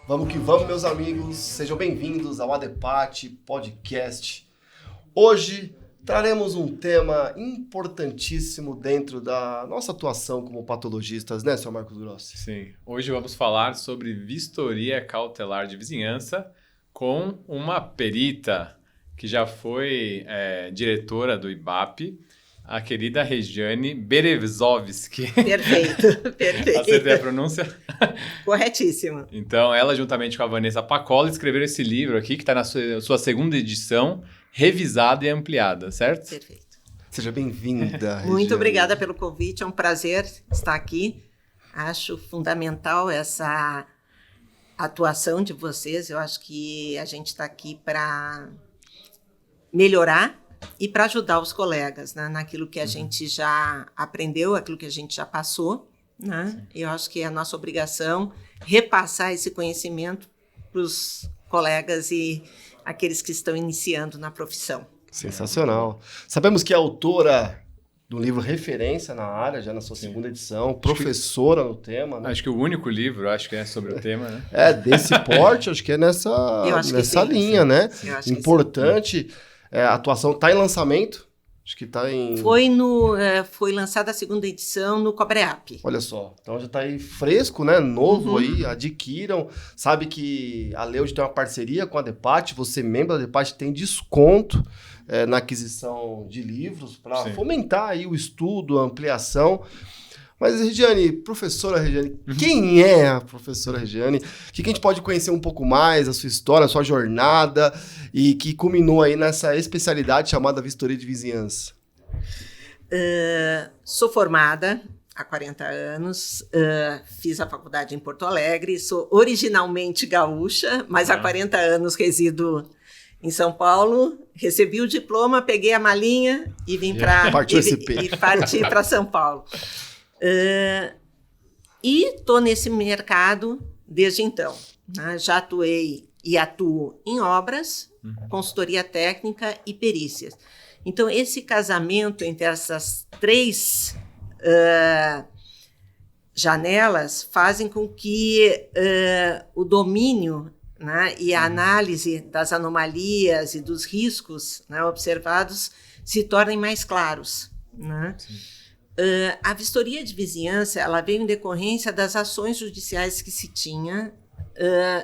Vamos que vamos, meus amigos. Sejam bem-vindos ao ADEPAT Podcast. Hoje traremos um tema importantíssimo dentro da nossa atuação como patologistas, né, Sr. Marcos Grossi? Sim. Hoje vamos falar sobre vistoria cautelar de vizinhança com uma perita que já foi diretora do IBAP, a querida Regiane Berezovski. Perfeito. Acertei a pronúncia? Corretíssimo. Então, ela, juntamente com a Vanessa Pacola, escreveram esse livro aqui, que está na sua segunda edição, revisada e ampliada, certo? Perfeito. Seja bem-vinda, Regiane. Muito obrigada pelo convite, é um prazer estar aqui. Acho fundamental essa atuação de vocês. Eu acho que a gente está aqui para melhorar e para ajudar os colegas, né, naquilo que a gente já aprendeu, aquilo que a gente já passou, né? Eu acho que é a nossa obrigação repassar esse conhecimento para os colegas e aqueles que estão iniciando na profissão. Sensacional. Sabemos que é autora do livro referência na área, já na sua segunda edição, professora no tema, né? Acho que o único livro, que é sobre o tema, né? Desse porte, acho que é nessa linha, sim. né? Eu acho Importante. A atuação está em lançamento, acho que está em... Foi lançada a segunda edição no Cobreap. Olha só, então já está aí fresco, né? Novo aí, adquiram. Sabe que a Leude tem uma parceria com a ADEPAT, você membro da ADEPAT tem desconto na aquisição de livros para fomentar aí o estudo, a ampliação. Mas, Regiane, professora Regiane, quem é a professora Regiane? O que a gente pode conhecer um pouco mais, a sua história, a sua jornada, e que culminou aí nessa especialidade chamada vistoria de vizinhança? Sou formada há 40 anos, fiz a faculdade em Porto Alegre, sou originalmente gaúcha, mas há 40 anos resido em São Paulo, recebi o diploma, peguei a malinha e vim para parti para São Paulo. E estou nesse mercado desde então, né? Já atuei e atuo em obras, consultoria técnica e perícias. Então, esse casamento entre essas três janelas fazem com que o domínio, né, e a análise das anomalias e dos riscos, né, observados se tornem mais claros, né? A vistoria de vizinhança ela veio em decorrência das ações judiciais que se tinha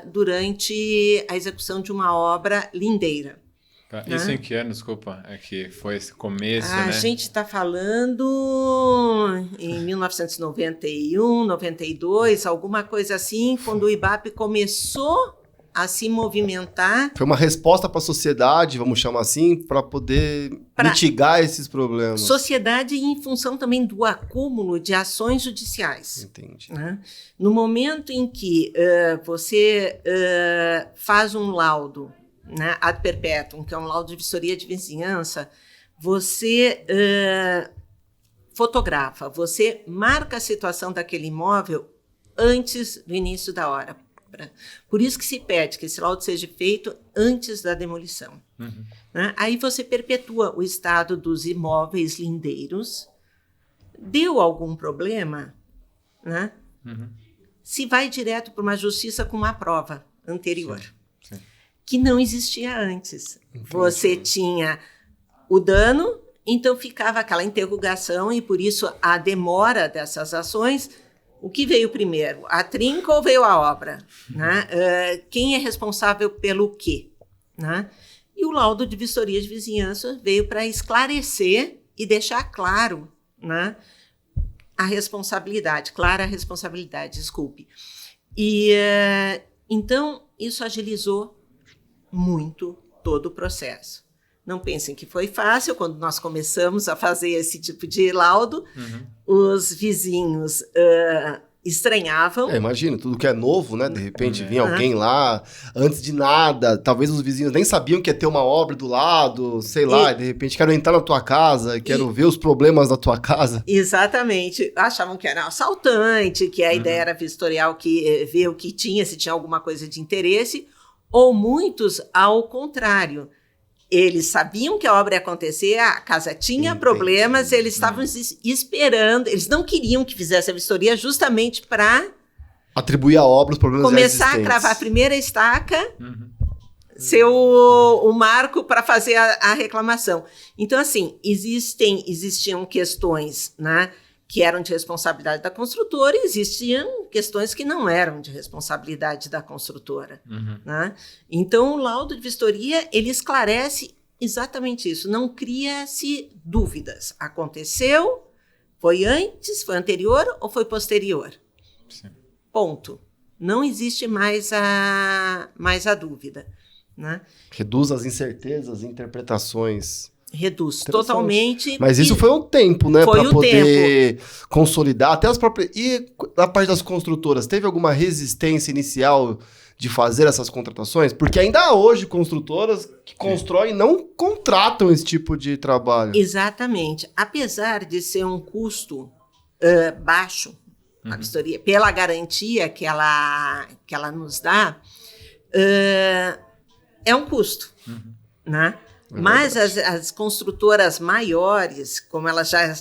durante a execução de uma obra lindeira. Tá. Isso em que ano, desculpa? É que foi esse começo, né? A gente está falando em 1991, 92, alguma coisa assim, quando o IBAP começou a se movimentar. Foi uma resposta para a sociedade, vamos chamar assim, para poder mitigar esses problemas. Sociedade em função também do acúmulo de ações judiciais. Entendi. Né? No momento em que você faz um laudo, né, ad perpetuum, que é um laudo de vistoria de vizinhança, você fotografa, você marca a situação daquele imóvel antes do início da obra. Por isso que se pede que esse laudo seja feito antes da demolição. Né? Aí você perpetua o estado dos imóveis lindeiros. Deu algum problema, né? Se vai direto para uma justiça com uma prova anterior, que não existia antes. Você tinha o dano, então ficava aquela interrogação e por isso a demora dessas ações. O que veio primeiro, a trinca ou veio a obra? Né? Quem é responsável pelo quê? Né? E o laudo de vistoria de vizinhança veio para esclarecer e deixar claro, né, a responsabilidade, clara a responsabilidade, desculpe. E então isso agilizou muito todo o processo. Não pensem que foi fácil. Quando nós começamos a fazer esse tipo de laudo, os vizinhos estranhavam. Imagina, tudo que é novo, né? De repente vinha alguém lá, antes de nada, talvez os vizinhos nem sabiam que ia ter uma obra do lado, sei lá, e de repente quero entrar na tua casa, quero ver os problemas da tua casa. Exatamente. Achavam que era assaltante, que a ideia era vistorial, que ver o que tinha, se tinha alguma coisa de interesse, Ou muitos, ao contrário. Eles sabiam que a obra ia acontecer, a casa tinha problemas, eles estavam esperando, eles não queriam que fizesse a vistoria justamente para atribuir à obra os problemas começar a cravar a primeira estaca, ser o marco para fazer a reclamação. Então, assim, existiam questões, né, que eram de responsabilidade da construtora e existiam questões que não eram de responsabilidade da construtora. Né? Então, o laudo de vistoria, ele esclarece exatamente isso. Não cria-se dúvidas. Aconteceu, foi antes, foi anterior ou foi posterior? Sim. Ponto. Não existe mais a dúvida. Né? Reduz as incertezas, interpretações. Reduz totalmente. Mas isso foi um tempo, né? Foi para o poder consolidar. Até as próprias. E na parte das construtoras, teve alguma resistência inicial de fazer essas contratações? Porque ainda há hoje construtoras que constroem e não contratam esse tipo de trabalho. Exatamente. Apesar de ser um custo baixo, a vistoria, pela garantia que ela nos dá, é um custo, né? Mas as construtoras maiores, como elas já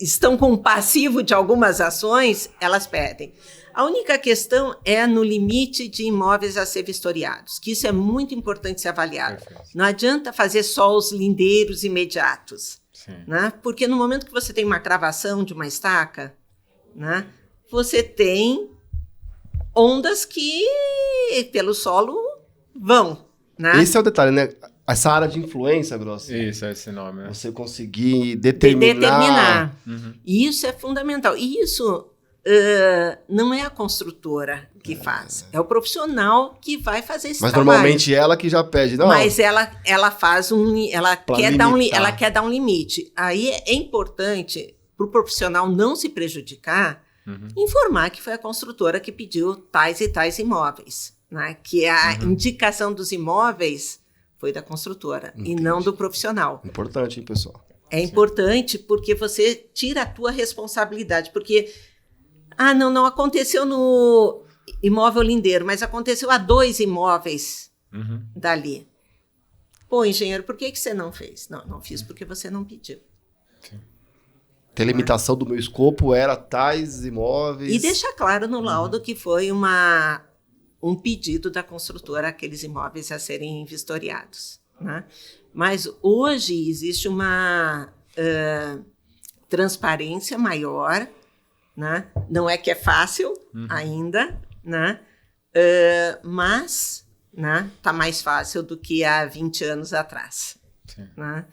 estão com o passivo de algumas ações, elas pedem. A única questão é no limite de imóveis a ser vistoriados, que isso é muito importante ser avaliado. Perfeito. Não adianta fazer só os lindeiros imediatos, né? Porque no momento que você tem uma cravação de uma estaca, né, você tem ondas que pelo solo vão. Né? Esse é o detalhe, né? Essa área de influência, Grossi. Isso, é esse nome. Né? Você conseguir determinar. E isso é fundamental. E isso não é a construtora que faz. É o profissional que vai fazer esse trabalho. Mas normalmente ela que já pede. Não, mas ela faz ela quer dar um limite. Aí é importante para o profissional não se prejudicar, informar que foi a construtora que pediu tais e tais imóveis. Né? Que a indicação dos imóveis foi da construtora. Entendi. E não do profissional. Importante, hein, pessoal? É importante porque você tira a tua responsabilidade. Porque, não aconteceu no imóvel lindeiro, mas aconteceu a 2 imóveis dali. Pô, engenheiro, por que você não fez? Não fiz porque você não pediu. Sim. A limitação do meu escopo era tais imóveis. E deixa claro no laudo que foi um pedido da construtora aqueles imóveis a serem vistoriados. Né? Mas hoje existe uma transparência maior, né? Não é que é fácil ainda, né? Mas tá mais fácil do que há 20 anos atrás. Né?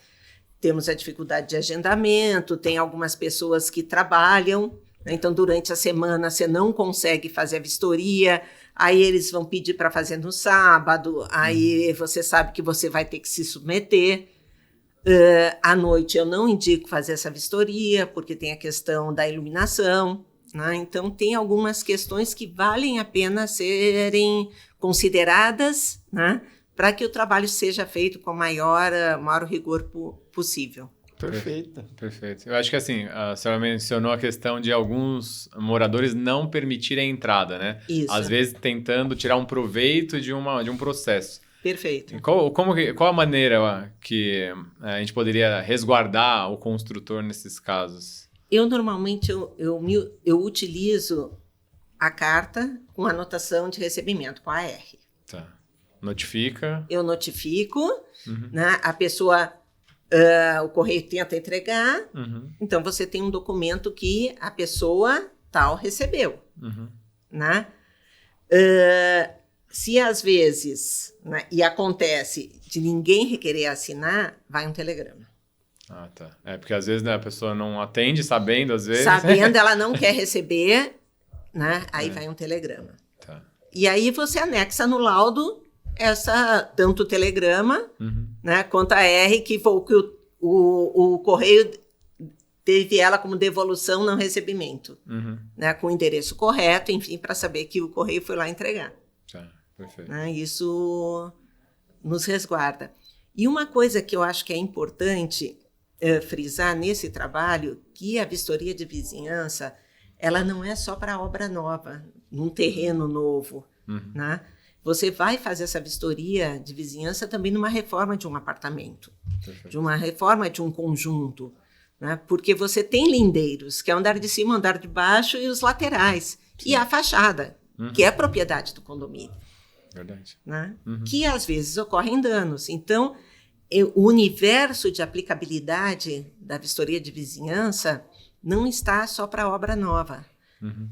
Temos a dificuldade de agendamento, tem algumas pessoas que trabalham, né? Então durante a semana você não consegue fazer a vistoria, aí eles vão pedir para fazer no sábado, aí você sabe que você vai ter que se submeter. À noite eu não indico fazer essa vistoria, porque tem a questão da iluminação. Né? Então tem algumas questões que valem a pena serem consideradas, né? Para que o trabalho seja feito com o maior rigor possível. Perfeito. Eu acho que assim, a senhora mencionou a questão de alguns moradores não permitirem a entrada, né? Isso. Às vezes tentando tirar um proveito de um processo. Perfeito. Qual a maneira que a gente poderia resguardar o construtor nesses casos? Eu normalmente eu utilizo a carta com anotação de recebimento, com a AR. Tá. Notifica. Eu notifico, né? A pessoa... o correio tenta entregar, então você tem um documento que a pessoa tal recebeu. Né? Se às vezes, né, e acontece de ninguém requerer assinar, vai um telegrama. Ah, tá. Porque às vezes, né, a pessoa não atende, sabendo, às vezes. Sabendo, ela não quer receber, né? Aí vai um telegrama. Tá. E aí você anexa no laudo tanto o telegrama, né, quanto a R, que foi o correio teve ela como devolução, não recebimento. Né, com o endereço correto, enfim, para saber que o correio foi lá entregar. Tá, perfeito. Né, isso nos resguarda. E uma coisa que eu acho que é importante frisar nesse trabalho, que a vistoria de vizinhança, ela não é só para obra nova, num terreno novo, né? você vai fazer essa vistoria de vizinhança também numa reforma de um apartamento, de uma reforma de um conjunto, né? Porque você tem lindeiros, que é o andar de cima, o andar de baixo e os laterais, e a fachada, que é propriedade do condomínio. Verdade. Né? Que às vezes ocorrem danos. Então, o universo de aplicabilidade da vistoria de vizinhança não está só para obra nova.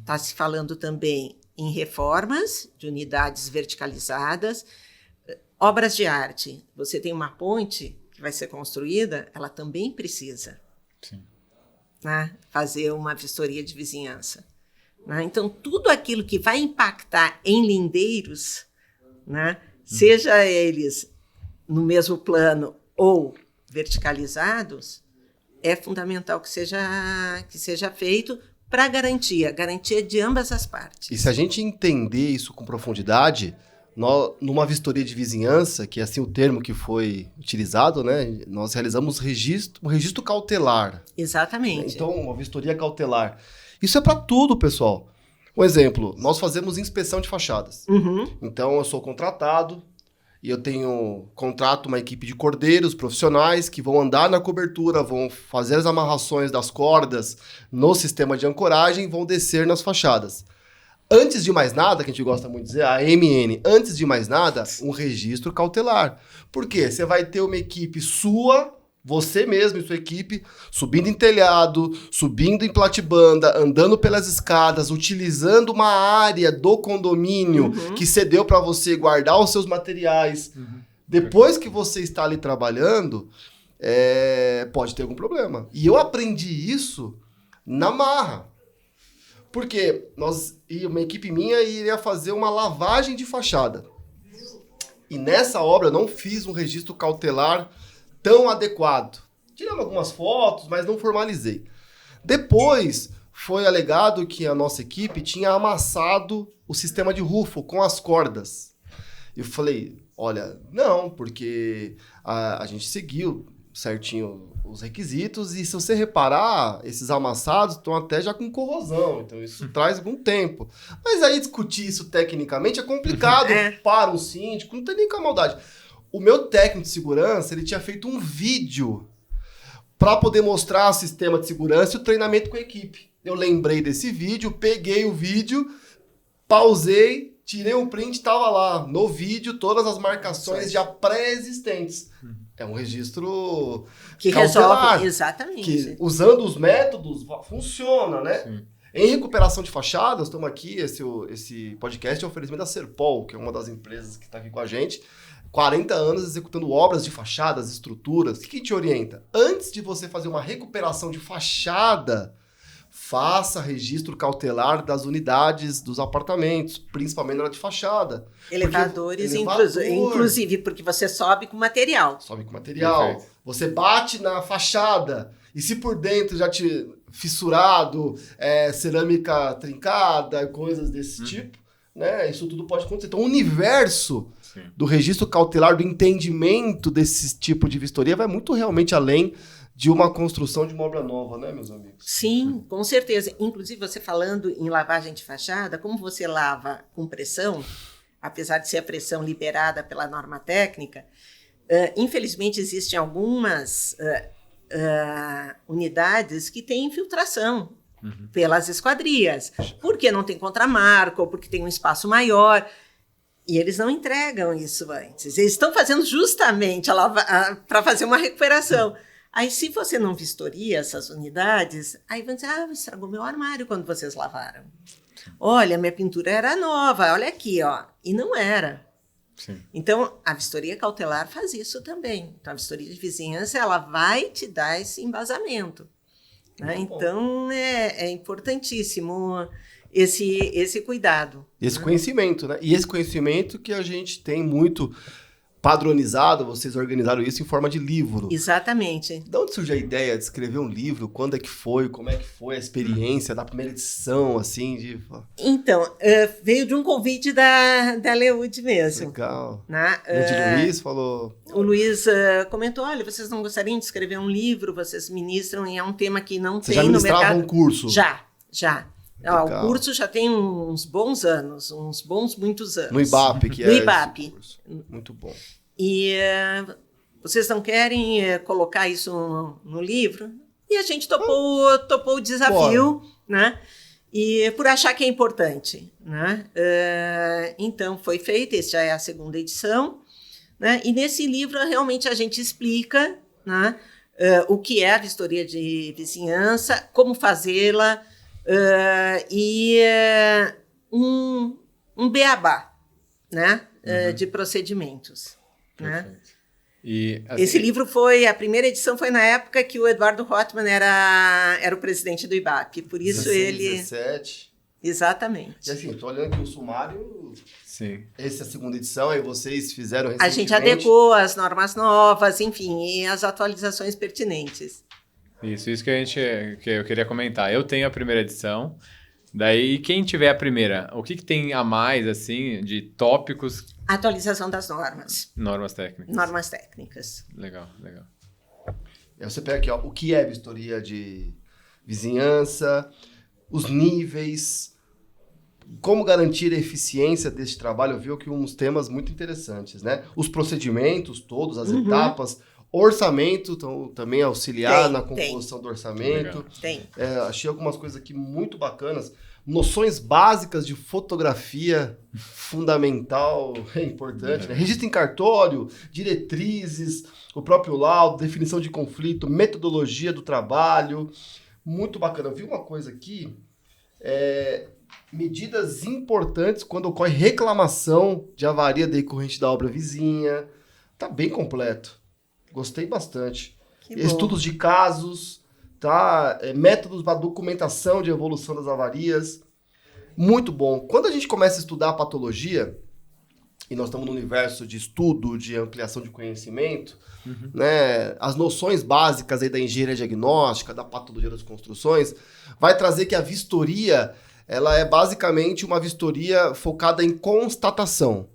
Está se falando também em reformas de unidades verticalizadas, obras de arte. Você tem uma ponte que vai ser construída, ela também precisa, né, fazer uma vistoria de vizinhança. Né? Então, tudo aquilo que vai impactar em lindeiros, né, seja eles no mesmo plano ou verticalizados, é fundamental que seja feito para garantia de ambas as partes. E se a gente entender isso com profundidade, numa vistoria de vizinhança, que é assim o termo que foi utilizado, né, nós realizamos um registro cautelar. Exatamente. Então, uma vistoria cautelar. Isso é para tudo, pessoal. Um exemplo, nós fazemos inspeção de fachadas. Então, eu sou contratado e eu contrato uma equipe de cordeiros profissionais que vão andar na cobertura, vão fazer as amarrações das cordas no sistema de ancoragem, vão descer nas fachadas. Antes de mais nada, que a gente gosta muito de dizer, a AMN, antes de mais nada, um registro cautelar. Por quê? Você vai ter uma equipe sua, você mesmo e sua equipe, subindo em telhado, subindo em platibanda, andando pelas escadas, utilizando uma área do condomínio que cedeu para você guardar os seus materiais. Depois que você está ali trabalhando, pode ter algum problema. E eu aprendi isso na marra. Porque uma equipe minha iria fazer uma lavagem de fachada. E nessa obra eu não fiz um registro cautelar tão adequado. Tiramos algumas fotos, mas não formalizei. Depois foi alegado que a nossa equipe tinha amassado o sistema de rufo com as cordas. Eu falei, olha, não, porque a gente seguiu certinho os requisitos e se você reparar, esses amassados estão até já com corrosão, então isso traz algum tempo. Mas aí discutir isso tecnicamente é complicado para um síndico, não tem nem com a maldade. O meu técnico de segurança, ele tinha feito um vídeo para poder mostrar o sistema de segurança e o treinamento com a equipe. Eu lembrei desse vídeo, peguei o vídeo, pausei, tirei um print, estava lá no vídeo todas as marcações já pré-existentes. É um registro que cautelar, resolve, exatamente. Que, usando os métodos, funciona, né? Sim. Em recuperação de fachadas, estamos aqui, esse podcast é um oferecimento da Serpol, que é uma das empresas que está aqui com a gente. 40 anos executando obras de fachadas, estruturas. O que te orienta? Antes de você fazer uma recuperação de fachada, faça registro cautelar das unidades dos apartamentos, principalmente na hora de fachada. Elevadores, inclusive, porque você sobe com material. Sobe com material. Perfeito. Você bate na fachada e se por dentro já te fissurado, cerâmica trincada, coisas desse tipo, né? Isso tudo pode acontecer. Então o universo do registro cautelar, do entendimento desse tipo de vistoria vai muito realmente além de uma construção de uma obra nova, né, meus amigos? Sim, com certeza. Inclusive, você falando em lavagem de fachada, como você lava com pressão, apesar de ser a pressão liberada pela norma técnica, infelizmente existem algumas unidades que têm infiltração pelas esquadrias, porque não tem contramarco, ou porque tem um espaço maior, e eles não entregam isso antes. Eles estão fazendo justamente para fazer uma recuperação. Aí, se você não vistoria essas unidades, aí vão dizer, estragou meu armário quando vocês lavaram. Olha, minha pintura era nova, olha aqui, ó. E não era. Sim. Então, a vistoria cautelar faz isso também. Então, a vistoria de vizinhança, ela vai te dar esse embasamento. Né? Então, é importantíssimo esse cuidado. Esse conhecimento, né? E esse conhecimento que a gente tem muito padronizado, vocês organizaram isso em forma de livro. Exatamente. De onde surgiu a ideia de escrever um livro? Quando é que foi? Como é que foi a experiência da primeira edição, assim? Então, veio de um convite da Leude mesmo. Legal. Né? O Luiz falou... O Luiz comentou, olha, vocês não gostariam de escrever um livro? Vocês ministram e é um tema que não tem no mercado. Você já ministrava um curso? Já. O curso já tem uns bons anos, muitos anos. No IBAP, que no IBAP. Muito bom. E vocês não querem colocar isso no livro? E a gente topou o desafio, né? E por achar que é importante, né? Então, foi feito, esse já é a segunda edição, né? E nesse livro, realmente, a gente explica, né, o que é a vistoria de vizinhança, como fazê-la, e um beabá, né, de procedimentos. Né? E, assim, esse livro a primeira edição foi na época que o Eduardo Rothman era o presidente do IBAP, por isso 17. Exatamente. E assim, estou olhando aqui o sumário. Sim. Essa é a segunda edição, aí vocês fizeram recentemente. A gente adequou as normas novas, enfim, e as atualizações pertinentes. Isso que eu queria comentar. Eu tenho a primeira edição, daí quem tiver a primeira, o que tem a mais, assim, de tópicos? Atualização das normas. Normas técnicas. Normas técnicas. Legal, legal. Aí você pega aqui, ó, o que é vistoria de vizinhança, os níveis, como garantir a eficiência desse trabalho. Eu vi aqui uns temas muito interessantes, né? Os procedimentos todos, as etapas, orçamento, então, também auxiliar na composição do orçamento. Tem. Achei algumas coisas aqui muito bacanas. Noções básicas de fotografia, fundamental, é importante, né? Registro em cartório, diretrizes, o próprio laudo, definição de conflito, metodologia do trabalho. Muito bacana. Eu vi uma coisa aqui, medidas importantes quando ocorre reclamação de avaria decorrente da obra vizinha. Tá bem completo. Gostei bastante. Estudos de casos, tá? Métodos para documentação de evolução das avarias. Muito bom. Quando a gente começa a estudar a patologia, e nós estamos no universo de estudo, de ampliação de conhecimento, né, as noções básicas aí da engenharia diagnóstica, da patologia das construções, vai trazer que a vistoria, ela é basicamente uma vistoria focada em constatação.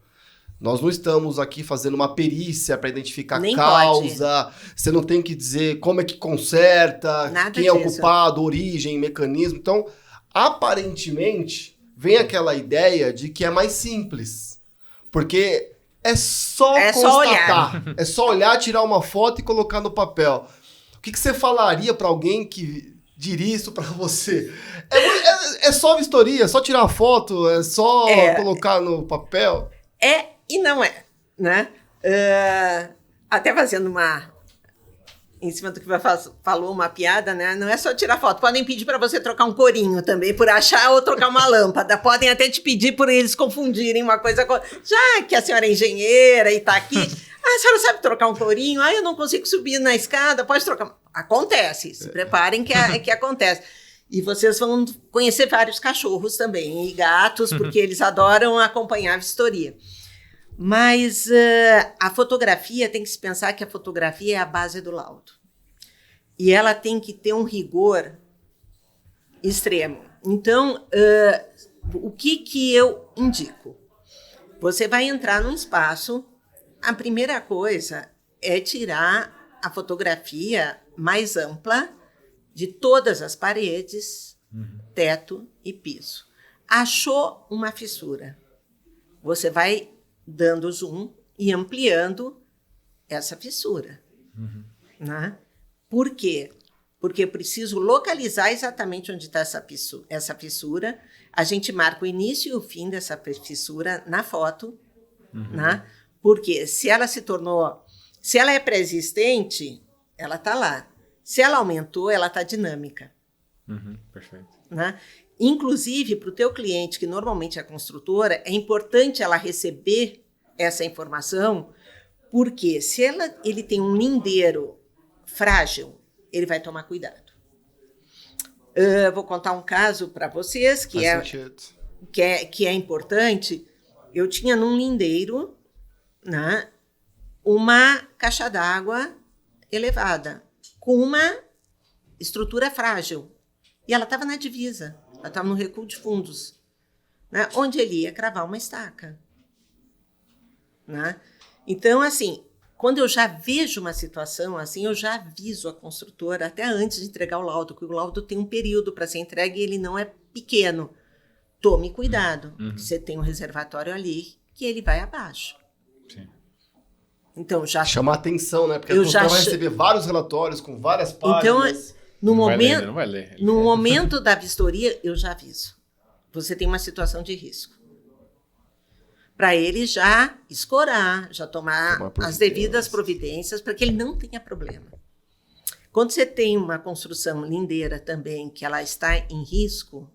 Nós não estamos aqui fazendo uma perícia para identificar causa, você não tem que dizer como é que conserta, quem é o culpado, origem, mecanismo. Então, aparentemente, vem aquela ideia de que é mais simples, porque é só constatar, é só olhar, tirar uma foto e colocar no papel. O que você falaria para alguém que diria isso para você? É só vistoria, é só tirar a foto, é só colocar no papel? E não é, né? Até fazendo em cima do que você falou, uma piada, né? Não é só tirar foto. Podem pedir para você trocar um corinho também, por achar, ou trocar uma lâmpada. Podem até te pedir por eles confundirem uma coisa com... Já que a senhora é engenheira e está aqui, a senhora sabe trocar um corinho? Eu não consigo subir na escada, pode trocar. Acontece, se preparem que acontece. E vocês vão conhecer vários cachorros também, e gatos, porque eles adoram acompanhar a vistoria. Mas a fotografia, tem que se pensar que a fotografia é a base do laudo. E ela tem que ter um rigor extremo. Então, o que eu indico? Você vai entrar num espaço, a primeira coisa é tirar a fotografia mais ampla de todas as paredes, teto e piso. Achou uma fissura. Você vai dando zoom e ampliando essa fissura. Né? Por quê? Porque eu preciso localizar exatamente onde está essa fissura. A gente marca o início e o fim dessa fissura na foto. Né? Porque se ela é pré-existente, ela está lá. Se ela aumentou, ela está dinâmica. Perfeito. Né? Inclusive, para o teu cliente, que normalmente é a construtora, é importante ela receber essa informação, porque se ele tem um lindeiro frágil, ele vai tomar cuidado. Vou contar um caso para vocês que é importante. Eu tinha num lindeiro, né, uma caixa d'água elevada, com uma estrutura frágil. E ela estava na divisa. Ela estava no recuo de fundos, né, onde ele ia cravar uma estaca. Né? Então, assim, quando eu já vejo uma situação assim, eu já aviso a construtora até antes de entregar o laudo, porque o laudo tem um período para ser entregue e ele não é pequeno. Tome cuidado, porque você tem um reservatório ali que ele vai abaixo. Sim. Então, já... Chama a atenção, né? Porque a construtora vai receber vários relatórios com várias páginas. Então, no Não vai ler. no momento da vistoria, eu já aviso. Você tem uma situação de risco. Para ele já escorar, já tomar as devidas providências para que ele não tenha problema. Quando você tem uma construção lindeira também, que ela está em risco,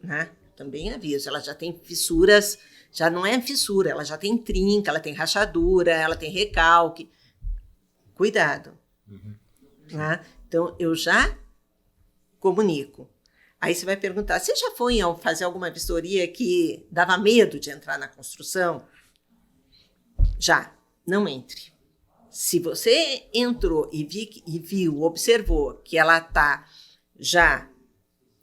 né? Também aviso, ela já tem fissuras, já não é fissura, ela já tem trinca, ela tem rachadura, ela tem recalque. Cuidado. Né? Então, eu já comunico. Aí você vai perguntar, você já foi fazer alguma vistoria que dava medo de entrar na construção? Já, não entre. Se você entrou e viu, observou que ela está já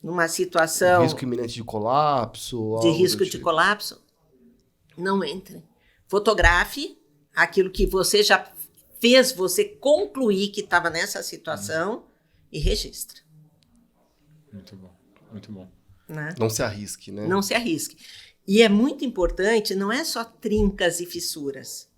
numa situação... Risco iminente de colapso. De risco de colapso, não entre. Fotografe aquilo que você já fez você concluir que estava nessa situação e registra. Muito bom, muito bom. Né? Não se arrisque, né? Não se arrisque. E é muito importante, não é só trincas e fissuras.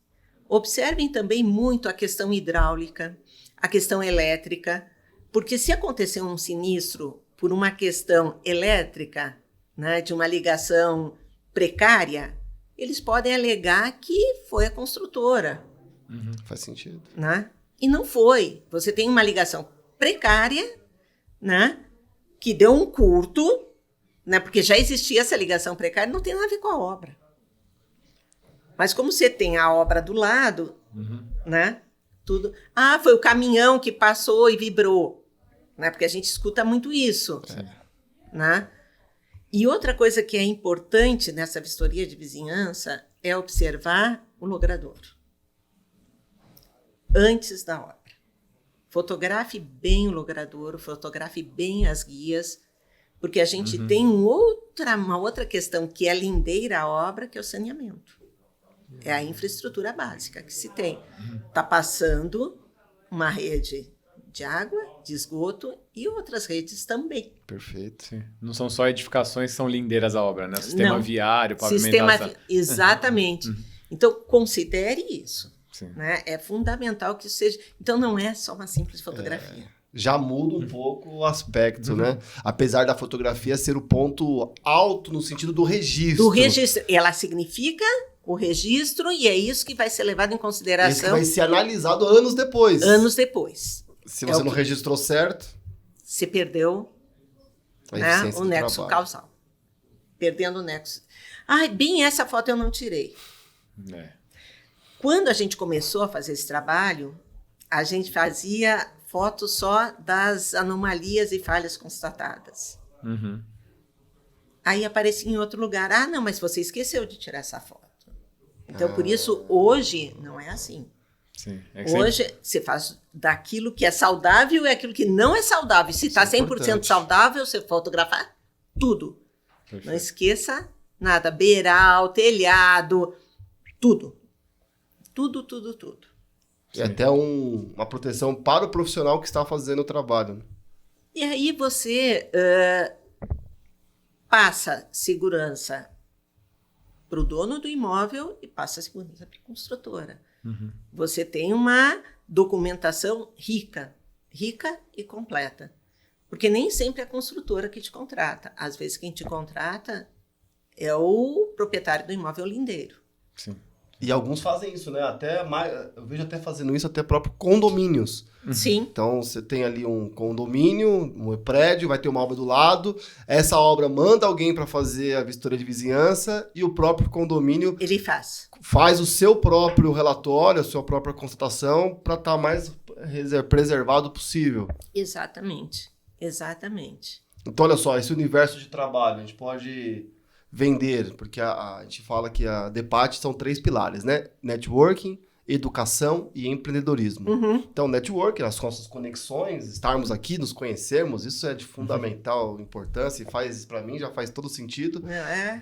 Observem também muito a questão hidráulica, a questão elétrica, porque se acontecer um sinistro por uma questão elétrica, né, de uma ligação precária, eles podem alegar que foi a construtora. Faz sentido. Né? E não foi. Você tem uma ligação precária, né, que deu um curto, né, porque já existia essa ligação precária, não tem nada a ver com a obra. Mas como você tem a obra do lado, né, tudo... Ah, foi o caminhão que passou e vibrou. Né, porque a gente escuta muito isso. Né? E outra coisa que é importante nessa vistoria de vizinhança é observar o logrador. Antes da obra. Fotografe bem o logrador, fotografe bem as guias, porque a gente tem uma outra questão que é lindeira a obra, que é o saneamento. É a infraestrutura básica que se tem. Está passando uma rede de água, de esgoto e outras redes também. Perfeito. Sim. Não são só edificações, são lindeiras a obra, né? Sistema viário, pavimentação. Exatamente. Então, considere isso. Né? É fundamental que isso seja... Então, não é só uma simples fotografia. Já muda um pouco o aspecto, né? Apesar da fotografia ser o ponto alto no sentido do registro. Do registro. Ela significa o registro e é isso que vai ser levado em consideração. Isso que vai ser analisado anos depois. Anos depois. Se você não registrou certo... Você perdeu, né, o nexo causal. Perdendo o nexo. Ah, bem essa foto eu não tirei. Quando a gente começou a fazer esse trabalho, a gente fazia fotos só das anomalias e falhas constatadas. Aí aparecia em outro lugar. Ah, não, mas você esqueceu de tirar essa foto. Então, por isso, hoje, não é assim. Sim, hoje, você faz daquilo que é saudável e aquilo que não é saudável. Se está 100% saudável, você fotografa tudo. Perfeito. Não esqueça nada. Beiral, telhado, tudo. Tudo. E até uma proteção para o profissional que está fazendo o trabalho. E aí você passa segurança para o dono do imóvel e passa segurança para a construtora. Você tem uma documentação rica e completa. Porque nem sempre é a construtora que te contrata. Às vezes quem te contrata é o proprietário do imóvel lindeiro. Sim. E alguns fazem isso, né? Eu vejo até fazendo isso até próprio condomínios. Sim. Então, você tem ali um condomínio, um prédio, vai ter uma obra do lado. Essa obra manda alguém para fazer a vistoria de vizinhança e o próprio condomínio... Ele faz o seu próprio relatório, a sua própria constatação para estar mais preservado possível. Exatamente. Então, olha só, esse universo de trabalho, a gente pode... vender, porque a gente fala que a DEPAT são 3 pilares, né? Networking, educação e empreendedorismo. Então, networking, as nossas conexões, estarmos aqui, nos conhecermos, isso é de fundamental importância e para mim, já faz todo sentido.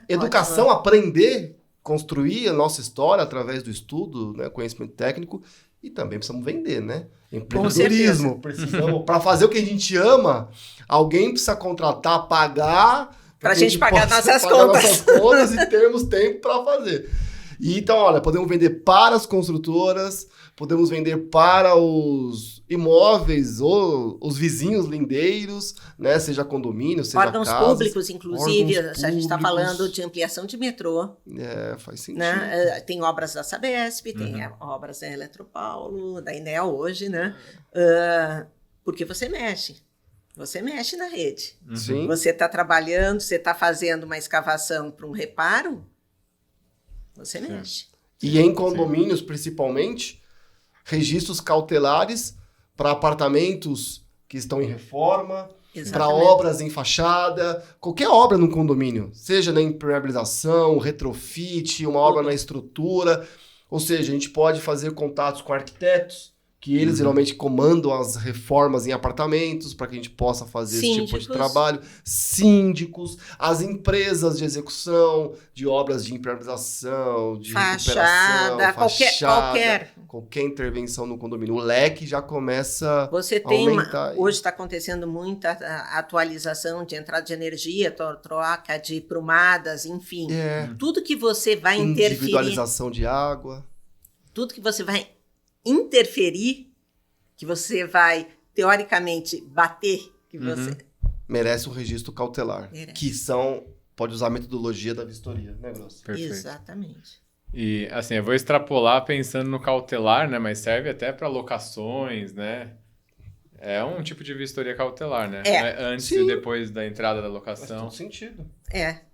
Educação, aprender construir a nossa história através do estudo, né, conhecimento técnico, e também precisamos vender, né? Empreendedorismo. Precisamos, para fazer o que a gente ama, alguém precisa contratar, pagar... Para a gente pagar nossas contas e termos tempo para fazer. E então, olha, podemos vender para as construtoras, podemos vender para os imóveis ou os vizinhos lindeiros, né? Seja condomínio, seja órgãos casas, públicos, inclusive. órgãos A gente está públicos. falando de ampliação de metrô. Faz sentido. Né? Tem obras da Sabesp, tem obras da Eletropaulo, da Enel hoje, né? Porque você mexe. Você mexe na rede. Sim. Você está trabalhando, você está fazendo uma escavação para um reparo, você mexe. E em condomínios, principalmente, registros cautelares para apartamentos que estão em reforma, para obras em fachada, qualquer obra no condomínio, seja na impermeabilização, retrofit, uma obra na estrutura. Ou seja, a gente pode fazer contatos com arquitetos, que eles geralmente comandam as reformas em apartamentos para que a gente possa fazer esse tipo de trabalho. Síndicos, as empresas de execução, de obras de impermeabilização, de fachada, qualquer intervenção no condomínio. O leque já começa Você tem a aumentar. Hoje está acontecendo muita atualização de entrada de energia, troca de prumadas, enfim. Tudo que você vai interferir... Individualização de água. Tudo que você vai interferir, que você vai, teoricamente, bater, que você... Merece um registro cautelar. Que pode usar a metodologia da vistoria, né, Grosso? Perfeito. Exatamente. E, assim, eu vou extrapolar pensando no cautelar, né? Mas serve até para locações, né? É um tipo de vistoria cautelar, né? Antes e depois da entrada da locação. Faz todo sentido.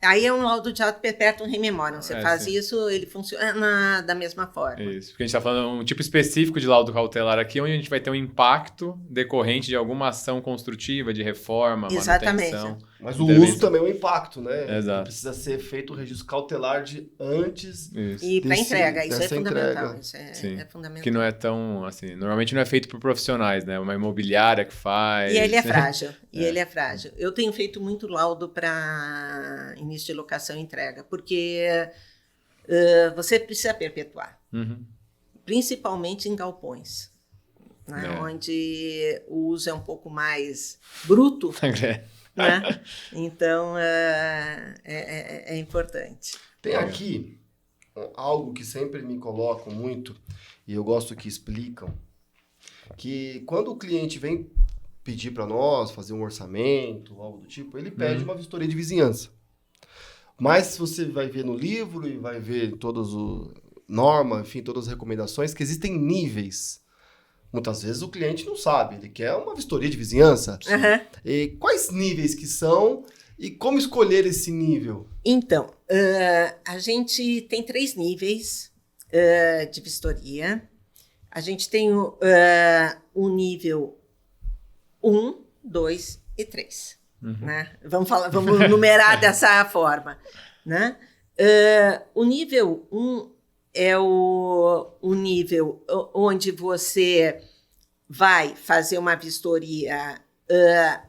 Aí é um laudo de auto perpétuum rei memoriam. Você faz isso, ele funciona da mesma forma. Isso, porque a gente está falando um tipo específico de laudo cautelar aqui, onde a gente vai ter um impacto decorrente de alguma ação construtiva, de reforma, manutenção. Mas o uso também é um impacto, né? Exato. Precisa ser feito o registro cautelar de antes e para entrega, isso é fundamental. Entrega. Isso é fundamental. Que não é tão, assim, normalmente não é feito por profissionais, né? Uma imobiliária que faz. E ele é frágil. Ele é frágil. Eu tenho feito muito laudo para início de locação e entrega, porque você precisa perpetuar. Principalmente em galpões, né? Onde o uso é um pouco mais bruto. Né? Então, é importante. Tem aqui algo que sempre me colocam muito, e eu gosto que explicam, que quando o cliente vem pedir para nós fazer um orçamento, algo do tipo, ele pede uma vistoria de vizinhança. Mas você vai ver no livro e vai ver todas as normas, enfim, todas as recomendações, que existem níveis. Muitas vezes o cliente não sabe, ele quer uma vistoria de vizinhança. E quais níveis que são e como escolher esse nível? Então, a gente tem 3 níveis de vistoria. A gente tem o nível 1, 2 e 3. Né? Vamos numerar dessa forma. Né? O nível 1 é o nível onde você vai fazer uma vistoria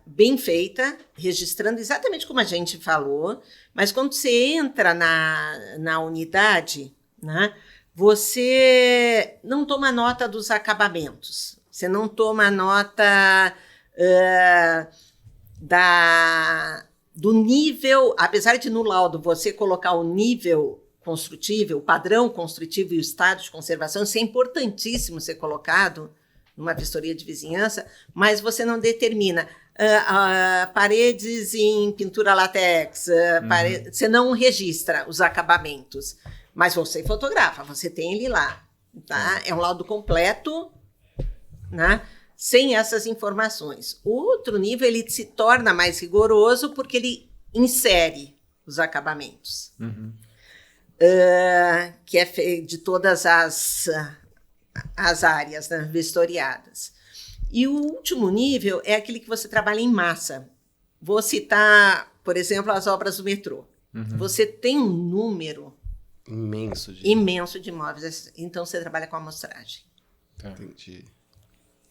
bem feita, registrando exatamente como a gente falou, mas quando você entra na unidade, né, você não toma nota dos acabamentos, você não toma nota do nível, apesar de no laudo você colocar o nível construtivo, o padrão construtivo e o estado de conservação, isso é importantíssimo ser colocado numa vistoria de vizinhança, mas você não determina paredes em pintura látex, você não registra os acabamentos, mas você fotografa, você tem ele lá. Tá? É um laudo completo, né? Sem essas informações. O outro nível ele se torna mais rigoroso porque ele insere os acabamentos. Que é feito de todas as áreas, né, vistoriadas. E o último nível é aquele que você trabalha em massa. Vou citar, por exemplo, as obras do metrô. Você tem um número imenso de imóveis, então você trabalha com amostragem. Entendi.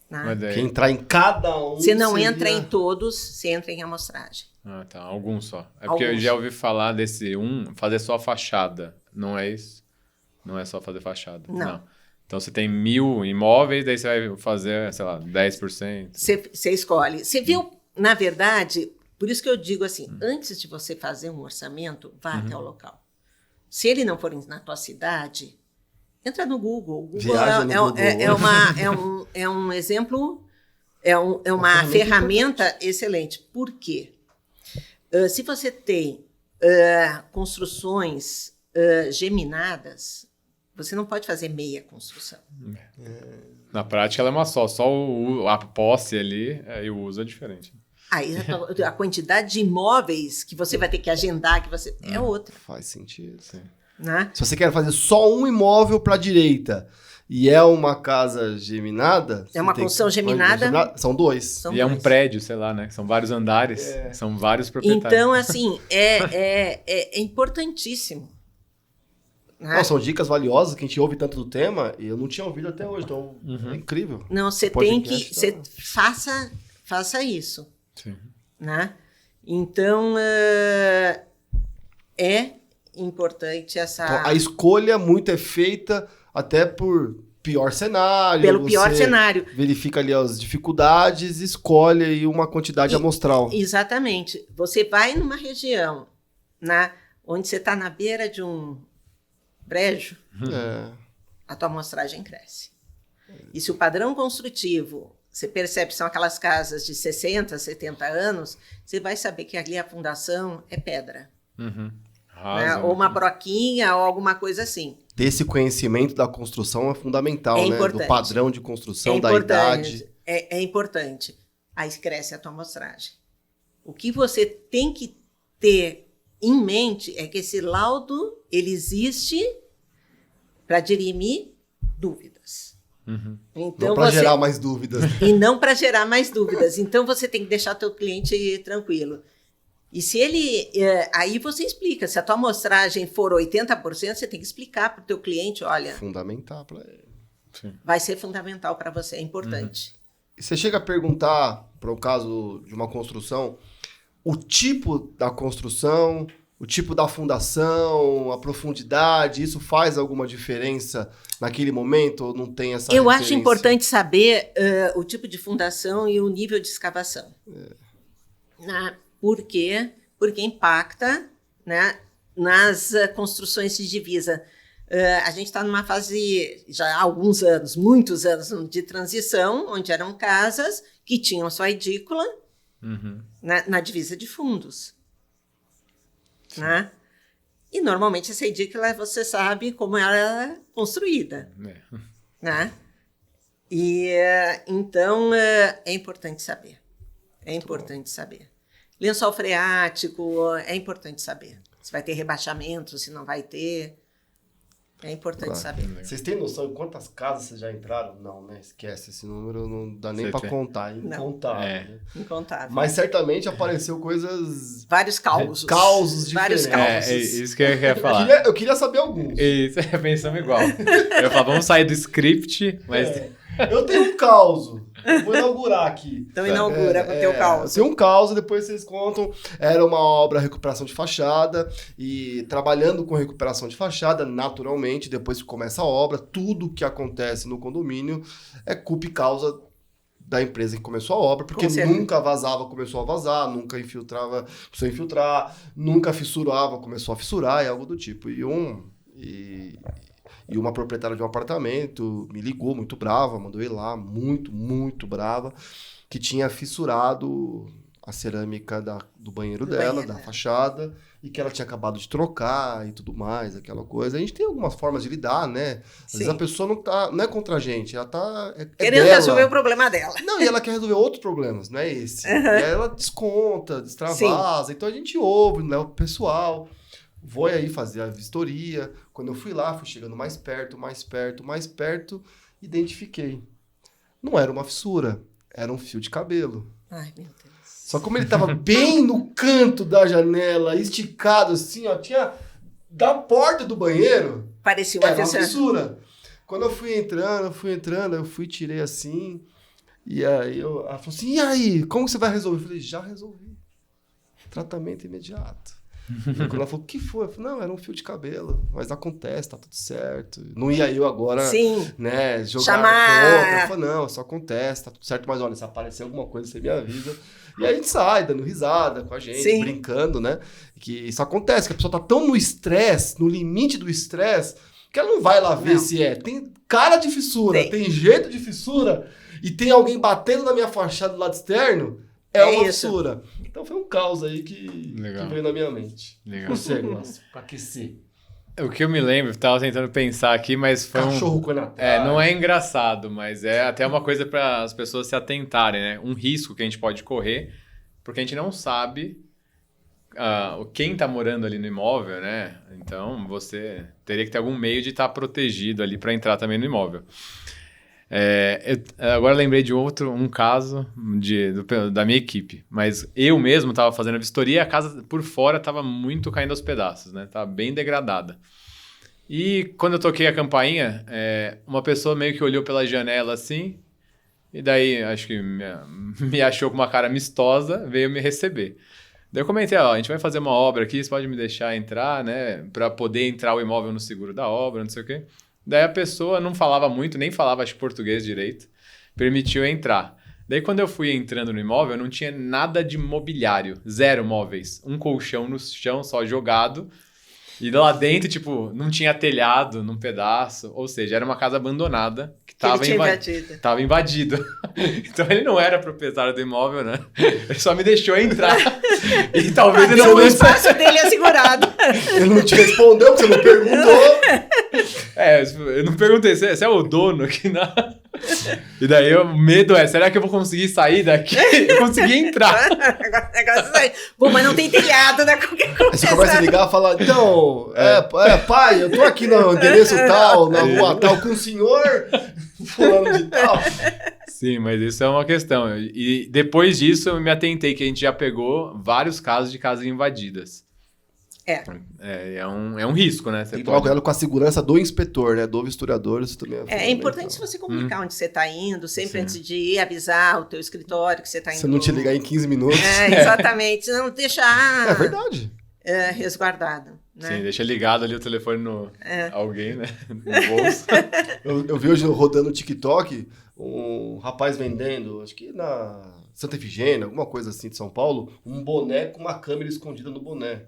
Né? Que entrar em cada um. Você não entra em todos, você entra em amostragem. Alguns só. Porque eu já ouvi falar desse fazer só a fachada, Não é isso? Não é só fazer fachada? Não. Então, você tem 1.000 imóveis, daí você vai fazer, sei lá, 10%. Você escolhe. Você viu, na verdade, por isso que eu digo assim, antes de você fazer um orçamento, vá até o local. Se ele não for na tua cidade, entra no Google. O Google é um exemplo, é uma ferramenta excelente. Por quê? Se você tem construções geminadas, você não pode fazer meia construção. Na prática, ela é uma só a posse ali e o uso é diferente. Aí a quantidade de imóveis que você vai ter que agendar é outra. Faz sentido. Sim. Né? Se você quer fazer só um imóvel para a direita e é uma casa geminada... É uma construção geminada... São dois. É um prédio, sei lá, né? São vários andares, são vários proprietários. Então, assim, é importantíssimo. Né? São dicas valiosas que a gente ouve tanto do tema e eu não tinha ouvido até hoje, então é incrível. Não, você tem que... Faça isso. Sim. Né? Então, é importante essa... Então, a escolha muito é feita até por pior cenário. Pelo pior cenário. Verifica ali as dificuldades, escolhe aí uma quantidade amostral. Exatamente. Você vai numa região, né, onde você está na beira de um brejo, a tua amostragem cresce. E se o padrão construtivo, você percebe que são aquelas casas de 60, 70 anos, você vai saber que ali a fundação é pedra. Né? Ou uma broquinha, ou alguma coisa assim. Ter esse conhecimento da construção é fundamental, né? Importante. Do padrão de construção, da idade. É importante. Aí cresce a tua amostragem. O que você tem que ter em mente é que esse laudo, ele existe para dirimir dúvidas. Então, não para gerar mais dúvidas. E não para gerar mais dúvidas. Então, você tem que deixar teu cliente tranquilo. E se ele... aí você explica. Se a tua amostragem for 80%, você tem que explicar para o teu cliente, olha... Fundamental para ele. Sim. Vai ser fundamental para você, é importante. E você chega a perguntar, para o caso de uma construção, o tipo da construção, o tipo da fundação, a profundidade, isso faz alguma diferença naquele momento ou não tem essa Eu referência? acho importante saber o tipo de fundação e o nível de escavação. Por quê? Porque impacta, né, nas construções de divisa. A gente está numa fase, já há alguns anos, muitos anos, de transição, onde eram casas que tinham sua edícula na divisa de fundos. Né? E, normalmente, essa edícula, você sabe como ela é construída. Né? E, então, é importante saber. É importante saber. Lençol freático, é importante saber. Se vai ter rebaixamento, se não vai ter. É importante saber. Vocês têm noção de quantas casas vocês já entraram? Não, né? Esquece, esse número não dá nem para contar. Incontável. Né? Incontável. Mas certamente apareceu coisas... Vários causos. Causos Vários diferentes. causos. Isso que eu ia falar. Eu queria saber alguns. Isso, pensamos igual. Eu ia falar, vamos sair do script, mas... Eu tenho um caos. Vou inaugurar aqui. Então inaugura com o teu caos. Tem um caos, depois vocês contam. Era uma obra recuperação de fachada e trabalhando com recuperação de fachada, naturalmente, depois que começa a obra, tudo que acontece no condomínio é culpa e causa da empresa que começou a obra, porque nunca vazava, começou a vazar, nunca infiltrava, começou a infiltrar, nunca fissurava, começou a fissurar e algo do tipo. E uma proprietária de um apartamento me ligou muito brava, mandou ir lá, muito, muito brava, que tinha fissurado a cerâmica do banheiro dela, da fachada, e que ela tinha acabado de trocar e tudo mais, aquela coisa. A gente tem algumas formas de lidar, né? Às vezes a pessoa não é contra a gente, ela tá... querendo resolver o problema dela. Não, e ela quer resolver outros problemas, não é esse. E aí ela desconta, extravasa, então a gente ouve, leva pro pessoal... Vou aí fazer a vistoria. Quando eu fui lá, fui chegando mais perto, identifiquei. Não era uma fissura, era um fio de cabelo. Ai, meu Deus. Só como ele estava bem no canto da janela, esticado assim, ó, tinha da porta do banheiro, parecia uma fissura. Quando eu fui entrando, eu tirei assim, e aí ela falou assim, e aí, como você vai resolver? Eu falei, já resolvi. Tratamento imediato. E quando ela falou, o que foi? Eu falei, não, era um fio de cabelo, mas acontece, tá tudo certo. Não ia eu agora, Sim. né, jogar Chamar. contra. Eu falei, não, só acontece, tá tudo certo, mas olha, se aparecer alguma coisa, você me avisa. E aí a gente sai, dando risada com a gente, Sim. brincando, né? Que isso acontece, que a pessoa tá tão no estresse, no limite do estresse, que ela não vai lá ver se tem cara de fissura, tem jeito de fissura, e tem alguém batendo na minha fachada do lado externo, é uma fissura. Então foi um caos aí que veio na minha mente. Legal. Não sei, nossa, pra aquecer. O que eu me lembro, tava tentando pensar aqui, mas foi Cachorro com a Natália. não é engraçado, mas é até uma coisa para as pessoas se atentarem, né? Um risco que a gente pode correr, porque a gente não sabe quem tá morando ali no imóvel, né? Então, você teria que ter algum meio de estar protegido ali para entrar também no imóvel. Agora lembrei de um caso da minha equipe, mas eu mesmo estava fazendo a vistoria e a casa por fora estava muito caindo aos pedaços, né? Tava bem degradada. E quando eu toquei a campainha, uma pessoa meio que olhou pela janela assim, e daí acho que me achou com uma cara amistosa, veio me receber. Daí eu comentei, a gente vai fazer uma obra aqui, você pode me deixar entrar, né? Para poder entrar o imóvel no seguro da obra, não sei o quê. Daí a pessoa não falava muito, nem falava acho, português direito, permitiu eu entrar. Daí quando eu fui entrando no imóvel, não tinha nada de mobiliário, 0 móveis. Um colchão no chão só jogado, e lá dentro, tipo, não tinha telhado num pedaço, ou seja, era uma casa abandonada que tava invadida. Então ele não era proprietário do imóvel, né? Ele só me deixou entrar. E talvez ele não... O espaço dele assegurado. Ele não te respondeu, porque você não perguntou. Eu não perguntei, você é o dono aqui na... E daí o medo será que eu vou conseguir sair daqui? Eu consegui entrar. Bom, mas não tem telhado, né? Qualquer coisa. Aí você começa a ligar e fala, então, pai, eu tô aqui no endereço tal, na rua tal, com o senhor fulano de tal. Sim, mas isso é uma questão. E depois disso eu me atentei que a gente já pegou vários casos de casas invadidas. É um risco, né? Tem que tomar cuidado com a segurança do inspetor, né? Do vistoriador, isso também é importante você comunicar onde você está indo, sempre antes de ir, avisar o teu escritório que você está indo. Se não te ligar em 15 minutos. Exatamente. Não deixar... É verdade. Resguardado. Né? Sim, deixa ligado ali o telefone no alguém, né? No bolso. Eu vi hoje rodando no TikTok um rapaz vendendo, acho que na Santa Efigênia, alguma coisa assim de São Paulo, um boné com uma câmera escondida no boné.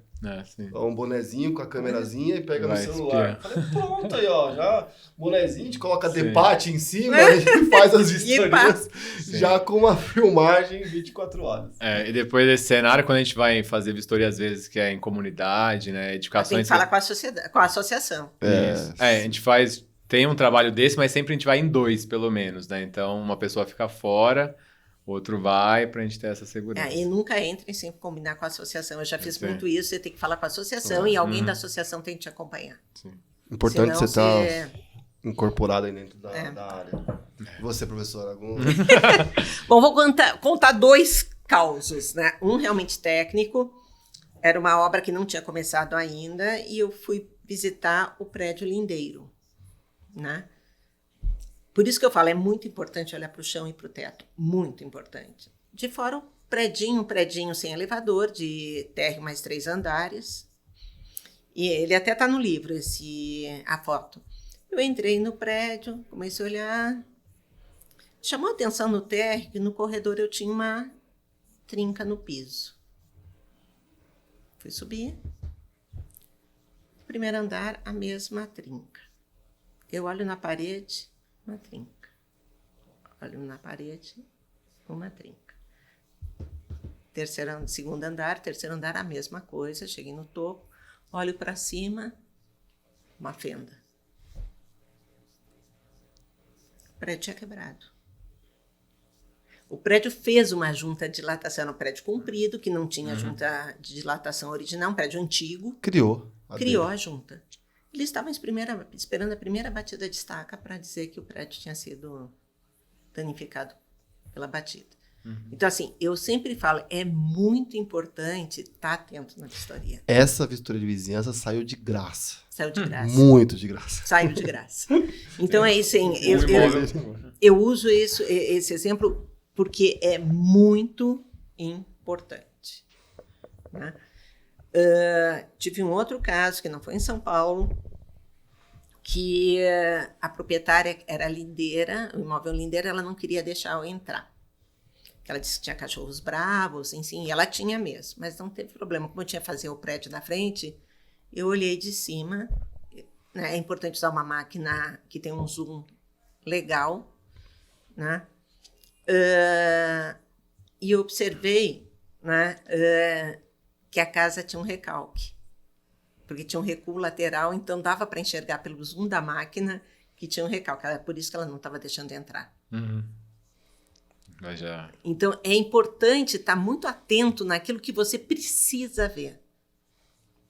Sim. Então, um bonezinho com a câmerazinha e pega no celular. Espiar. Falei, pronto aí, ó, já bonezinho, a gente coloca debate em cima e faz as vistorias já com uma filmagem 24 horas. E depois desse cenário, quando a gente vai fazer vistoria, às vezes, que é em comunidade, né, edificações... Tem que falar com a associação. A gente tem um trabalho desse, mas sempre a gente vai em 2, pelo menos, né? Então, uma pessoa fica fora... Outro vai pra gente ter essa segurança. E nunca entrem sem combinar com a associação. Eu já fiz muito isso, você tem que falar com a associação e alguém da associação tem que te acompanhar. Sim. Importante você estar incorporado aí dentro da área. E você, professora? Bom, vou contar 2 causos, né? Um realmente técnico, era uma obra que não tinha começado ainda e eu fui visitar o prédio Lindeiro, né? Por isso que eu falo, é muito importante olhar para o chão e para o teto. Muito importante. De fora, um predinho sem elevador, de térreo mais 3 andares. E ele até está no livro, a foto. Eu entrei no prédio, comecei a olhar. Chamou a atenção no térreo que no corredor eu tinha uma trinca no piso. Fui subir. Primeiro andar, a mesma trinca. Eu olho na parede... uma trinca. Olho na parede, uma trinca. Segundo andar, terceiro andar, a mesma coisa. Cheguei no topo, olho para cima, uma fenda. O prédio tinha quebrado. O prédio fez uma junta de dilatação. Era um prédio comprido, que não tinha junta de dilatação original, um prédio antigo. Criou a junta. Eles estavam esperando a primeira batida de estaca para dizer que o prédio tinha sido danificado pela batida. Então, assim, eu sempre falo, é muito importante estar atento na vistoria. Essa vistoria de vizinhança saiu de graça. Saiu de graça. Muito de graça. Saiu de graça. Então, é isso, assim, eu uso esse exemplo porque é muito importante. Né? Tive um outro caso, que não foi em São Paulo, que a proprietária era lindeira, o imóvel lindeira, ela não queria deixar eu entrar. Ela disse que tinha cachorros bravos, enfim, e ela tinha mesmo, mas não teve problema. Como eu tinha que fazer o prédio da frente, eu olhei de cima, né? É importante usar uma máquina que tem um zoom legal, né? E eu observei, né, que a casa tinha um recalque, porque tinha um recuo lateral, então dava para enxergar pelo zoom da máquina que tinha um recalque. Por isso que ela não estava deixando entrar. Então, é importante estar muito atento naquilo que você precisa ver,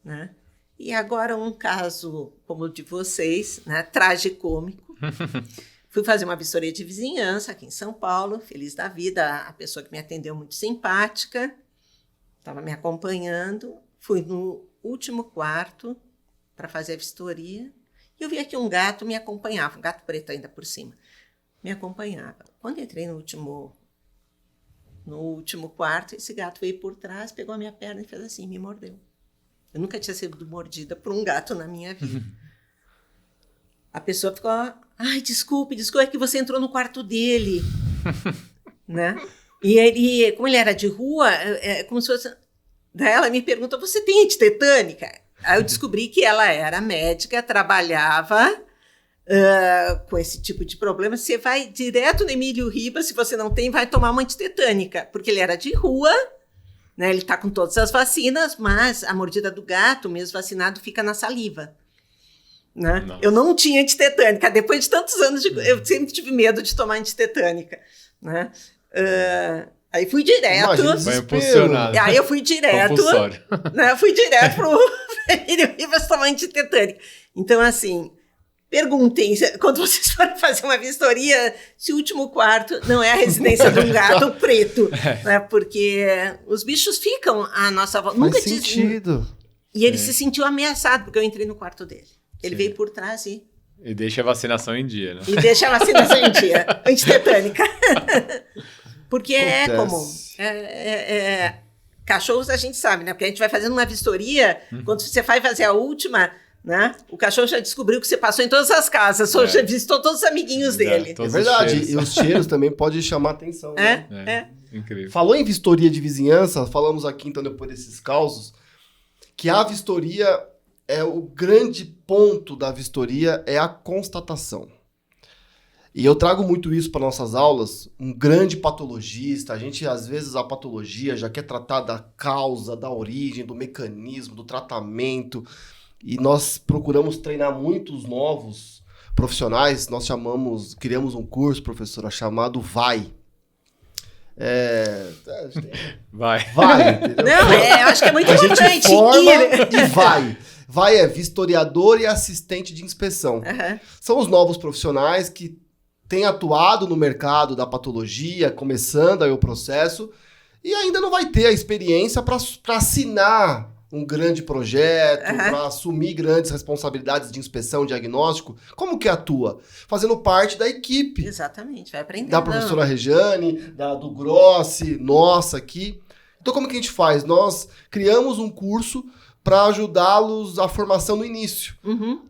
né? E agora um caso como o de vocês, né, tragicômico. Fui fazer uma vistoria de vizinhança aqui em São Paulo, feliz da vida, a pessoa que me atendeu muito simpática, estava me acompanhando. Fui no último quarto para fazer a vistoria e eu vi que um gato me acompanhava, um gato preto ainda por cima, me acompanhava. Quando entrei no último quarto, esse gato veio por trás, pegou a minha perna e fez assim, me mordeu. Eu nunca tinha sido mordida por um gato na minha vida. A pessoa ficou, ai, desculpe, é que você entrou no quarto dele. Né? E ele, como ele era de rua, como se fosse... Daí ela me pergunta, você tem antitetânica? Aí eu descobri que ela era médica, trabalhava com esse tipo de problema. Você vai direto no Emílio Ribas, se você não tem, vai tomar uma antitetânica, porque ele era de rua, né? Ele está com todas as vacinas, mas a mordida do gato, mesmo vacinado, fica na saliva. Né? Eu não tinha antitetânica. Depois de tantos anos, eu sempre tive medo de tomar antitetânica. Né? Aí fui direto. Vai impulsionado. Aí eu fui direto. Né? Fui direto para o Emílio Ribas tomar antitetânica. Então, assim, perguntem, quando vocês forem fazer uma vistoria, se o último quarto não é a residência de um gato preto. Né? Porque os bichos ficam à nossa volta. Faz sentido. E ele se sentiu ameaçado, porque eu entrei no quarto dele. Ele veio por trás e deixa a vacinação em dia, né? E deixa a vacinação em dia. Antitetânica. Porque acontece. É comum. Cachorros a gente sabe, né? Porque a gente vai fazendo uma vistoria, quando você vai fazer a última, né? O cachorro já descobriu que você passou em todas as casas, já visitou todos os amiguinhos dele. É verdade. E os cheiros também podem chamar atenção. Né? Incrível. Falou em vistoria de vizinhança, falamos aqui então depois desses causos, que a vistoria... o grande ponto da vistoria é a constatação. E eu trago muito isso para nossas aulas, um grande patologista, a gente, às vezes, a patologia já quer tratar da causa, da origem, do mecanismo, do tratamento, e nós procuramos treinar muitos novos profissionais, nós criamos um curso, professora, chamado VAI. Vai. Entendeu? Não, eu acho que é muito importante. A gente forma e vai. Vai vistoriador e assistente de inspeção. São os novos profissionais que têm atuado no mercado da patologia, começando aí o processo, e ainda não vai ter a experiência para assinar um grande projeto, para assumir grandes responsabilidades de inspeção, diagnóstico. Como que atua? Fazendo parte da equipe. Exatamente, vai aprender. Da professora Rejane, do Grossi, nossa aqui. Então como que a gente faz? Nós criamos um curso para ajudá-los à formação no início.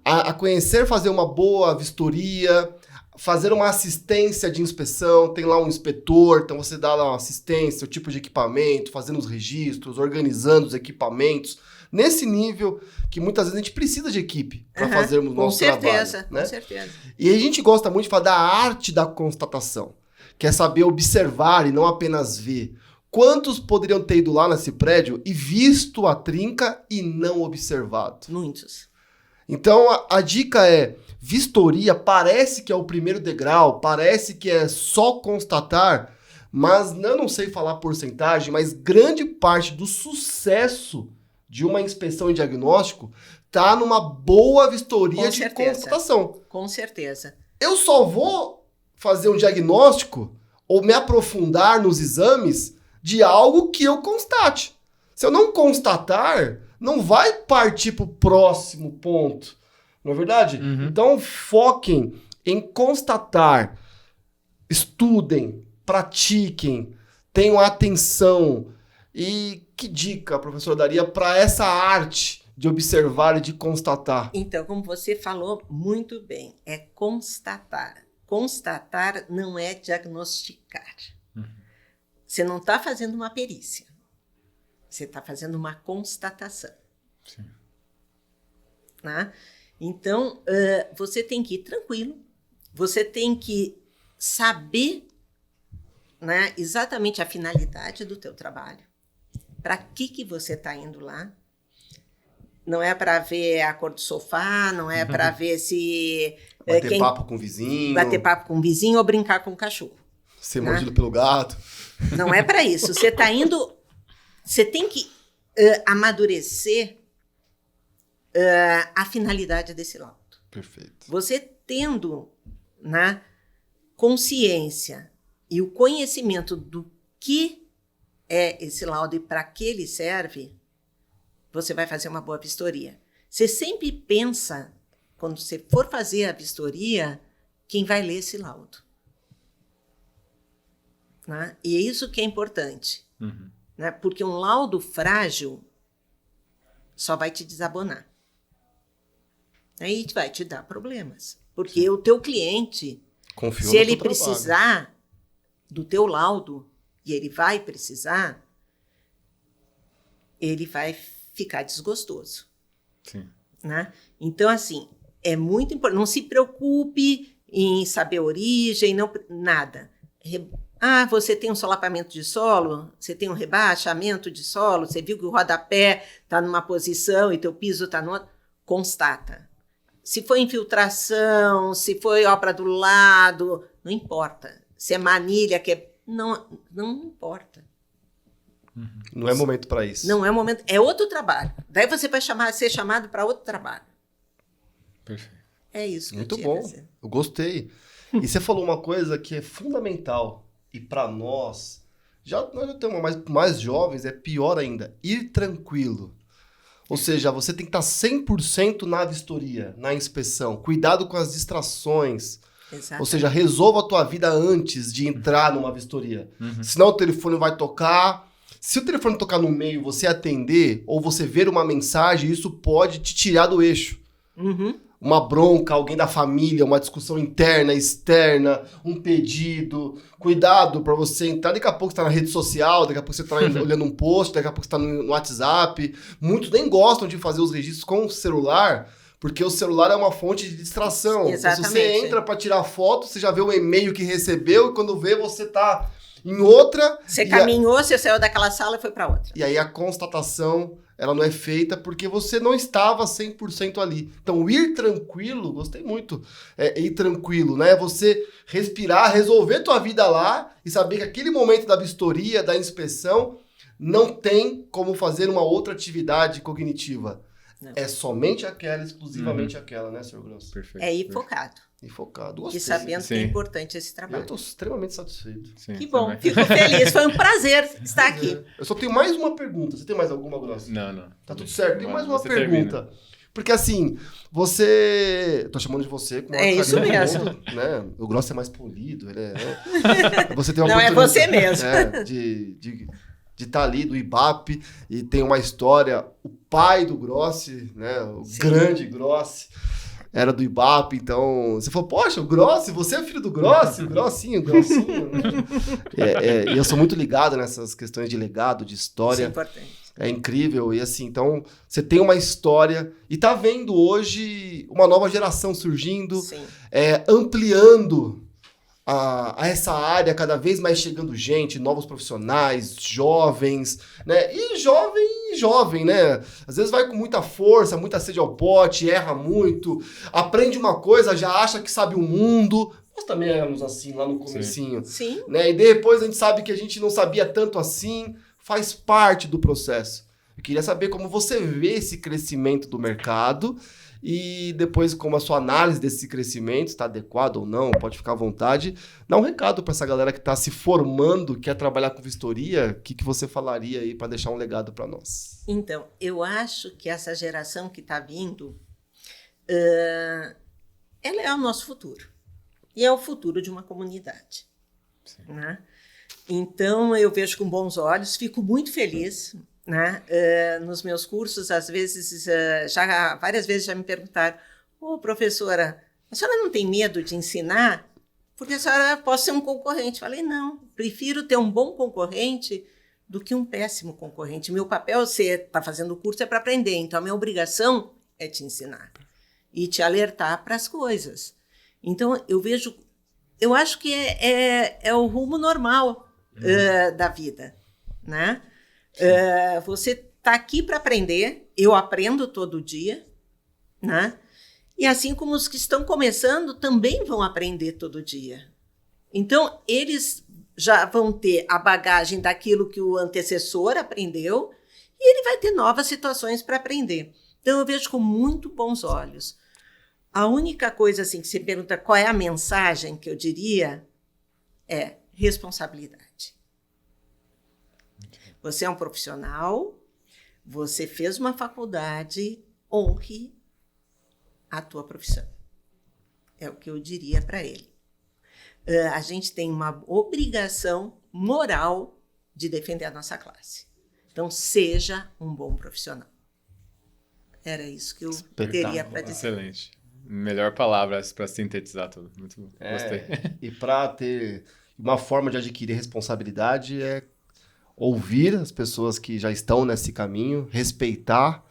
A conhecer, fazer uma boa vistoria, fazer uma assistência de inspeção, tem lá um inspetor, então você dá lá uma assistência, o tipo de equipamento, fazendo os registros, organizando os equipamentos, nesse nível que muitas vezes a gente precisa de equipe para fazermos o nosso trabalho. Né? Com certeza. E a gente gosta muito de falar da arte da constatação, que é saber observar e não apenas ver. Quantos poderiam ter ido lá nesse prédio e visto a trinca e não observado? Muitos. Então, a dica é, vistoria parece que é o primeiro degrau, parece que é só constatar, mas eu não sei falar porcentagem, mas grande parte do sucesso de uma inspeção e diagnóstico está numa boa vistoria de constatação. Com certeza. Eu só vou fazer um diagnóstico ou me aprofundar nos exames de algo que eu constate. Se eu não constatar, não vai partir para o próximo ponto. Não é verdade? Então, foquem em constatar, estudem, pratiquem, tenham atenção. E Que dica a professora daria para essa arte de observar e de constatar? Então, como você falou muito bem, é constatar. Constatar não é diagnosticar. Você não está fazendo uma perícia. Você está fazendo uma constatação. Sim. Né? Então, você tem que ir tranquilo. Você tem que saber, né, exatamente a finalidade do teu trabalho. Para que você está indo lá? Não é para ver a cor do sofá, não é para ver se... Bater papo com o vizinho. Bater papo com o vizinho ou brincar com o cachorro. Ser né? mordido pelo gato. Não é para isso. Você está indo... Você tem que amadurecer a finalidade desse laudo. Perfeito. Você tendo, né, consciência e o conhecimento do que é esse laudo e para que ele serve, você vai fazer uma boa vistoria. Você sempre pensa, quando você for fazer a vistoria, quem vai ler esse laudo. Né? E é isso que é importante. Uhum. Né? Porque um laudo frágil só vai te desabonar. Aí vai te dar problemas. Porque Sim. o teu cliente, Confio se ele no teu precisar trabalho. do teu laudo, e ele vai precisar, ele vai ficar desgostoso. Sim. Né? Então, assim, é muito importante. Não se preocupe em saber a origem, não, nada. Você tem um solapamento de solo, você tem um rebaixamento de solo, você viu que o rodapé está numa posição e teu piso está no outro, constata. Se foi infiltração, se foi obra do lado, não importa. Se é manilha, não importa. Não é momento para isso. Não é momento, é outro trabalho. Daí você vai ser chamado para outro trabalho. Perfeito. É isso que Muito eu bom. dizer. Eu gostei. E você falou uma coisa que é fundamental. E para nós já temos mais jovens, é pior ainda. Ir tranquilo. Ou seja, você tem que estar 100% na vistoria, na inspeção. Cuidado com as distrações. Exatamente. Ou seja, resolva a tua vida antes de entrar numa vistoria. Senão o telefone vai tocar. Se o telefone tocar no meio, você atender ou você ver uma mensagem, isso pode te tirar do eixo. Uma bronca, alguém da família, uma discussão interna, externa, um pedido. Cuidado para você entrar. Daqui a pouco você está na rede social, daqui a pouco você está olhando um post, daqui a pouco você está no WhatsApp. Muitos nem gostam de fazer os registros com o celular, porque o celular é uma fonte de distração. Exatamente. Se você entra para tirar foto, você já vê o e-mail que recebeu e quando vê, você está em outra. Você caminhou, você saiu daquela sala e foi para outra. E aí a constatação, ela não é feita porque você não estava 100% ali. Então, ir tranquilo, gostei muito, ir tranquilo, né? Você respirar, resolver tua vida lá e saber que aquele momento da vistoria, da inspeção, não tem como fazer uma outra atividade cognitiva. Não. É somente aquela, exclusivamente aquela, né, Sr. Grosso? Perfeito. É ir focado. E focado. Gostei. E sabendo que é importante esse trabalho. Eu estou extremamente satisfeito. Sim, que bom, também. fico feliz. Foi um prazer estar aqui. Eu só tenho mais uma pergunta. Você tem mais alguma, Grosso? Não. Tá tudo certo. Tem mais uma Você pergunta. Termina. Porque assim, você... Eu tô chamando de você com uma isso mesmo. Né? O Grosso é mais polido. Ele Você tem uma não, é você mesmo. De estar ali do IBAP e tem uma história. O pai do Grossi, né? O Sim. grande Grossi. Era do IBAP, então... Você falou, poxa, o Grossi, você é filho do Grossi? O Grossinho. Né? E eu sou muito ligado nessas questões de legado, de história. Isso é importante. É incrível. E assim, então, você tem uma história e tá vendo hoje uma nova geração surgindo, ampliando a essa área, cada vez mais chegando gente, novos profissionais, jovens, né? E jovem, né? Às vezes vai com muita força, muita sede ao pote, erra muito, aprende uma coisa, já acha que sabe o mundo. Nós também éramos assim lá no comecinho. Sim. Né? E depois a gente sabe que a gente não sabia tanto assim, faz parte do processo. Eu queria saber como você vê esse crescimento do mercado e depois como a sua análise desse crescimento está adequado ou não, pode ficar à vontade. Dá um recado para essa galera que está se formando, quer trabalhar com vistoria, o que você falaria aí para deixar um legado para nós? Então, eu acho que essa geração que está vindo, ela é o nosso futuro. E é o futuro de uma comunidade. Né? Então, eu vejo com bons olhos, fico muito feliz, né? Nos meus cursos, às vezes, várias vezes já me perguntaram: professora, a senhora não tem medo de ensinar? Porque a senhora pode ser um concorrente. Falei, não, prefiro ter um bom concorrente do que um péssimo concorrente. Meu papel, você está fazendo o curso, é para aprender. Então, a minha obrigação é te ensinar e te alertar para as coisas. Então, eu acho que é o rumo normal da vida, né? Você está aqui para aprender, eu aprendo todo dia, né? E assim como os que estão começando também vão aprender todo dia. Então, eles já vão ter a bagagem daquilo que o antecessor aprendeu e ele vai ter novas situações para aprender. Então, eu vejo com muito bons olhos. A única coisa assim, que você pergunta qual é a mensagem que eu diria é responsabilidade. Você é um profissional, você fez uma faculdade, honre a tua profissão. É o que eu diria para ele. A gente tem uma obrigação moral de defender a nossa classe. Então, seja um bom profissional. Era isso que eu teria para dizer. Excelente. Melhor palavra para sintetizar tudo. Muito bom. Gostei. E para ter uma forma de adquirir responsabilidade é ouvir as pessoas que já estão nesse caminho, respeitar,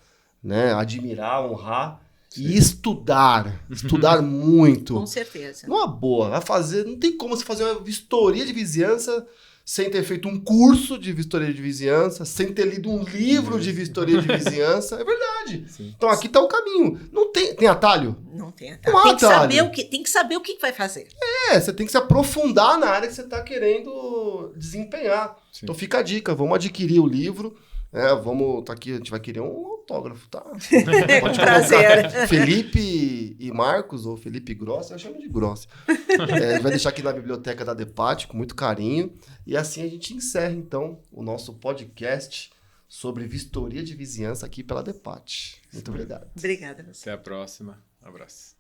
né, admirar, honrar. Sim. E estudar muito. Com certeza. Numa boa, não tem como você fazer uma vistoria de vizinhança sem ter feito um curso de vistoria de vizinhança, sem ter lido um livro de vistoria de vizinhança. É verdade. Sim. Então aqui está o caminho. Não tem atalho? Não tem atalho. Não tem que saber o que vai fazer. Você tem que se aprofundar na área que você está querendo desempenhar. Sim. Então fica a dica, vamos adquirir o livro. Tá aqui, a gente vai querer um autógrafo, tá? Pode prazer. Felipe e Marcos, ou Felipe Grossi, eu chamo de Grossi. A gente vai deixar aqui na biblioteca da DEPAT, com muito carinho. E assim a gente encerra, então, o nosso podcast sobre vistoria de vizinhança aqui pela DEPAT. Muito obrigado. Obrigada. Até a próxima. Um abraço.